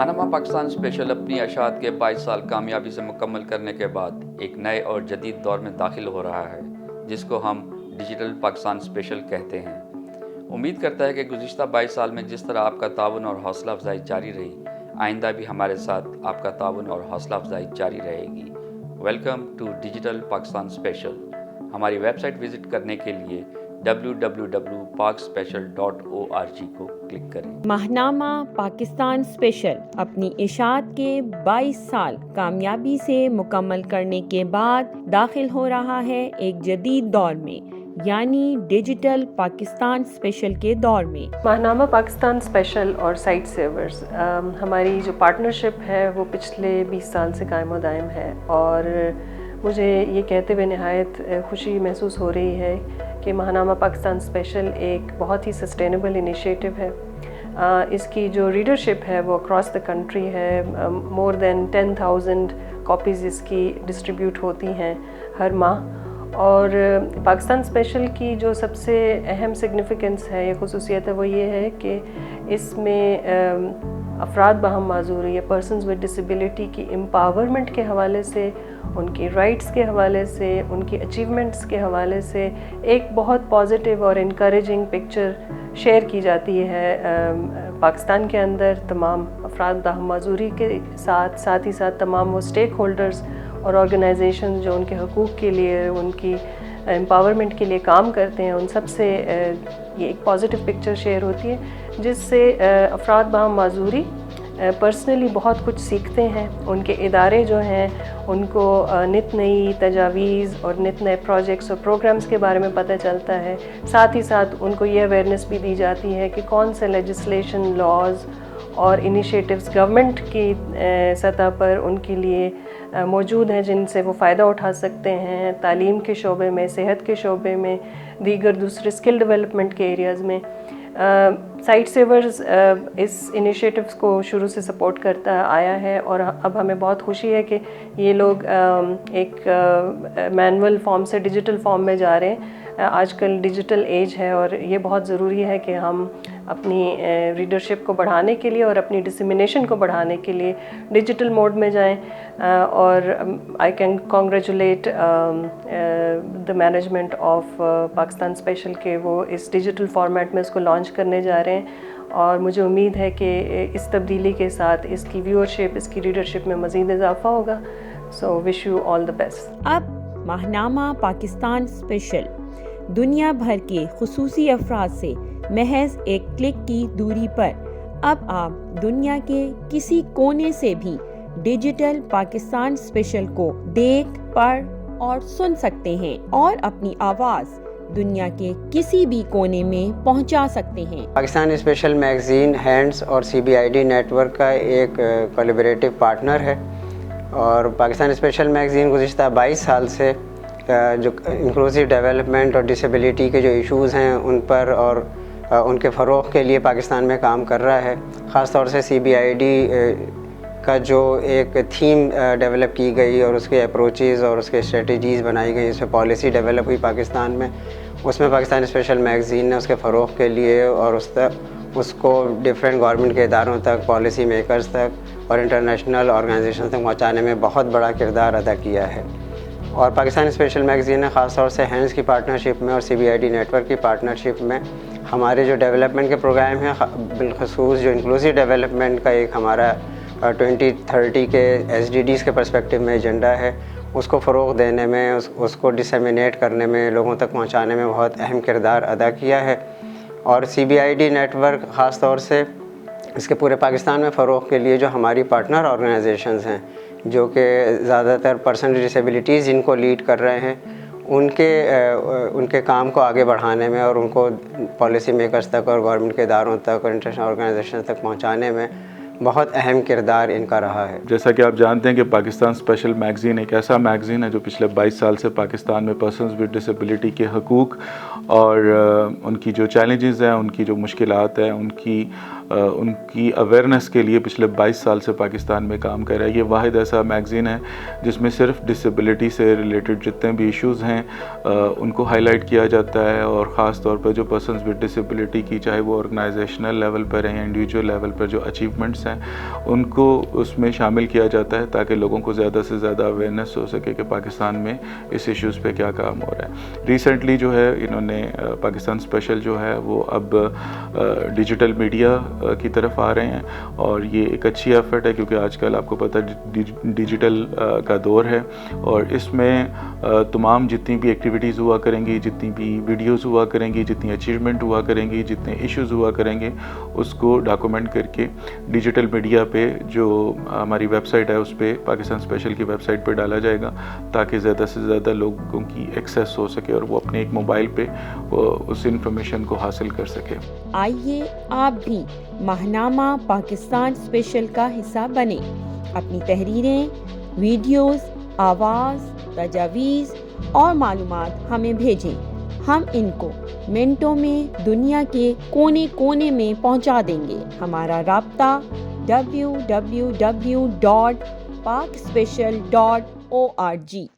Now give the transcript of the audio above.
ماہنامہ Pakistan special اپنی اشاعت کے 22 سال کامیابی سے مکمل کرنے کے بعد ایک نئے اور جدید دور میں داخل ہو رہا ہے، جس کو ہم ڈیجیٹل پاکستان اسپیشل کہتے ہیں۔ امید کرتا ہے کہ گزشتہ 22 سال میں جس طرح آپ کا تعاون اور حوصلہ افزائی جاری رہی، آئندہ بھی ہمارے ساتھ آپ کا تعاون اور حوصلہ افزائی جاری رہے گی۔ Welcome to digital Pakistan special. ہماری ویب سائٹ وزٹ کرنے کے لیے www.pakspecial.org کو کلک کریں۔ ماہنامہ پاکستان اسپیشل اپنی اشاعت کے 22 سال کامیابی سے مکمل کرنے کے بعد داخل ہو رہا ہے ایک جدید دور میں، یعنی ڈیجیٹل پاکستان اسپیشل کے دور میں۔ ماہنامہ پاکستان اسپیشل اور سائٹ سیورز ہماری جو پارٹنرشپ ہے وہ پچھلے 20 سال سے قائم و دائم ہے، اور مجھے یہ کہتے ہوئے نہایت خوشی محسوس ہو رہی ہے کہ ماہنامہ پاکستان اسپیشل ایک بہت ہی سسٹینیبل انیشیٹو ہے۔ اس کی جو ریڈرشپ ہے وہ اکراس دا کنٹری ہے، مور دین 10,000 کاپیز اس کی ڈسٹریبیوٹ ہوتی ہیں ہر ماہ۔ اور پاکستان اسپیشل کی جو سب سے اہم سگنیفیکنس ہے یا خصوصیت ہے وہ یہ ہے کہ اس میں افراد باہم معذوری یا پرسنز ود ڈسیبلٹی کی امپاورمنٹ کے حوالے سے، ان کی رائٹس کے حوالے سے، ان کی اچیومنٹس کے حوالے سے ایک بہت پازیٹیو اور انکریجنگ پکچر شیئر کی جاتی ہے پاکستان کے اندر تمام افراد باہم معذوری کے ساتھ ہی ساتھ تمام وہ اسٹیک ہولڈرز اور آرگنائزیشن جو ان کے حقوق کے لیے، ان کی امپاورمنٹ کے لیے کام کرتے ہیں، ان سب سے یہ ایک پازیٹیو پکچر شیئر ہوتی ہے، جس سے افراد باہم معذوری پرسنلی بہت کچھ سیکھتے ہیں۔ ان کے ادارے جو ہیں ان کو نت نئی تجاویز اور نت نئے پروجیکٹس اور پروگرامز کے بارے میں پتہ چلتا ہے، ساتھ ہی ساتھ ان کو یہ اویئرنیس بھی دی جاتی ہے کہ کون سے لیجسلیشن، لاز اور انیشیٹوز گورنمنٹ کی سطح پر ان کے لیے موجود ہیں جن سے وہ فائدہ اٹھا سکتے ہیں، تعلیم کے شعبے میں، صحت کے شعبے میں، دیگر دوسرے اسکل ڈیولپمنٹ کے ایریاز میں۔ سائٹ سیورز اس انیشیٹوز کو شروع سے سپورٹ کرتا آیا ہے، اور اب ہمیں بہت خوشی ہے کہ یہ لوگ ایک مینول فارم سے ڈیجیٹل فارم میں جا رہے ہیں۔ آج کل ڈیجیٹل ایج ہے اور یہ بہت ضروری ہے کہ ہم اپنی ریڈرشپ کو بڑھانے کے لیے اور اپنی ڈسیمینیشن کو بڑھانے کے لیے ڈیجیٹل موڈ میں جائیں، اور I can congratulate the management of Pakistan special کہ وہ اس ڈیجیٹل فارمیٹ میں اس کو لانچ کرنے جا رہے ہیں، اور مجھے امید ہے کہ اس تبدیلی کے ساتھ اس کی ویورشپ، اس کی ریڈرشپ میں مزید اضافہ ہوگا۔ So wish you all the best. اب ماہنامہ پاکستان اسپیشل دنیا بھر کے خصوصی افراد سے محض ایک کلک کی دوری پر اب آپ دنیا کے کسی کونے سے بھی ڈیجیٹل پاکستان اسپیشل کو دیکھ، پڑھ اور سن سکتے ہیں، اور اپنی آواز دنیا کے کسی بھی کونے میں پہنچا سکتے ہیں۔ پاکستان اسپیشل میگزین ہینڈز اور CBID نیٹ ورک کا ایک کولیبریٹو پارٹنر ہے، اور پاکستان اسپیشل میگزین گزشتہ 22 سال سے جو انکلوسیو ڈیولپمنٹ اور ڈسیبلٹی کے جو ایشوز ہیں ان پر اور ان کے فروغ کے لیے پاکستان میں کام کر رہا ہے۔ خاص طور سے CBID کا جو ایک تھیم ڈیولپ کی گئی اور اس کے اپروچز اور اس کے اسٹریٹجیز بنائی گئی، اس میں پالیسی ڈیولپ ہوئی پاکستان میں، اس میں پاکستان اسپیشل میگزین نے اس کے فروغ کے لیے اور اس کو ڈفرینٹ گورنمنٹ کے اداروں تک، پالیسی میکرز تک اور انٹرنیشنل آرگنائزیشن تک پہنچانے میں بہت بڑا کردار ادا کیا ہے۔ اور پاکستان اسپیشل میگزین نے خاص طور سے ہینڈز کی پارٹنرشپ میں اور CBID نیٹ ورک کی پارٹنرشپ میں ہمارے جو ڈیولپمنٹ کے پروگرام ہیں، بالخصوص جو انکلوسیو ڈیولپمنٹ کا ایک ہمارا 2030 کے SDGs کے پرسپیکٹو میں ایجنڈا ہے، اس کو فروغ دینے میں، اس کو ڈسیمینیٹ کرنے میں، لوگوں تک پہنچانے میں بہت اہم کردار ادا کیا ہے۔ اور CBID نیٹ ورک خاص طور سے اس کے پورے پاکستان میں فروغ کے لیے جو ہماری پارٹنر آرگنائزیشنز ہیں، جو کہ زیادہ تر پرسن ود ڈسیبلٹیز جن کو لیڈ کر رہے ہیں، ان کے کام کو آگے بڑھانے میں اور ان کو پالیسی میکرز تک اور گورنمنٹ کے اداروں تک اور انٹرنیشنل آرگنائزیشن تک پہنچانے میں بہت اہم کردار ان کا رہا ہے۔ جیسا کہ آپ جانتے ہیں کہ پاکستان اسپیشل میگزین ایک ایسا میگزین ہے جو پچھلے 22 سال سے پاکستان میں پرسنز ود ڈسیبلٹی کے حقوق اور ان کی جو چیلنجز ہیں، ان کی جو مشکلات ہیں، ان کی ان کی اویئرنیس کے لیے پچھلے 22 سال سے پاکستان میں کام کر رہا ہے. یہ واحد ایسا میگزین ہے جس میں صرف ڈسیبلٹی سے ریلیٹڈ جتنے بھی ایشوز ہیں ان کو ہائی لائٹ کیا جاتا ہے, اور خاص طور پر جو پرسنز ود ڈسیبلٹی کی, چاہے وہ آرگنائزیشنل لیول پر ہیں یا انڈیویجول لیول پر جو اچیومنٹس ہیں, ان کو اس میں شامل کیا جاتا ہے تاکہ لوگوں کو زیادہ سے زیادہ اویئرنیس ہو سکے کہ پاکستان میں اس ایشوز پہ کیا کام ہو رہا ہے. ریسنٹلی جو ہے انہوں نے پاکستان اسپیشل جو ہے وہ اب ڈیجیٹل میڈیا کی طرف آ رہے ہیں, اور یہ ایک اچھی ایفرٹ ہے کیونکہ آج کل آپ کو پتہ ڈیجیٹل کا دور ہے, اور اس میں تمام جتنی بھی ایکٹیویٹیز ہوا کریں گی, جتنی بھی ویڈیوز ہوا کریں گی, جتنی اچیومنٹ ہوا کریں گی, جتنے ایشوز ہوا کریں گے, اس کو ڈاکومنٹ کر کے ڈیجیٹل میڈیا پہ جو ہماری ویب سائٹ ہے اس پہ پاکستان اسپیشل کی ویب سائٹ پہ ڈالا جائے گا تاکہ زیادہ سے زیادہ لوگوں کی ایکسیس ہو سکے اور وہ اپنے ایک موبائل پہ اس انفارمیشن کو حاصل کر سکے. آئیے آپ بھی ماہنامہ پاکستان اسپیشل کا حصہ بنیں. اپنی تحریریں، ویڈیوز، آواز، تجاویز اور معلومات ہمیں بھیجیں. ہم ان کو منٹوں میں دنیا کے کونے کونے میں پہنچا دیں گے. ہمارا رابطہ www.pakspecial.org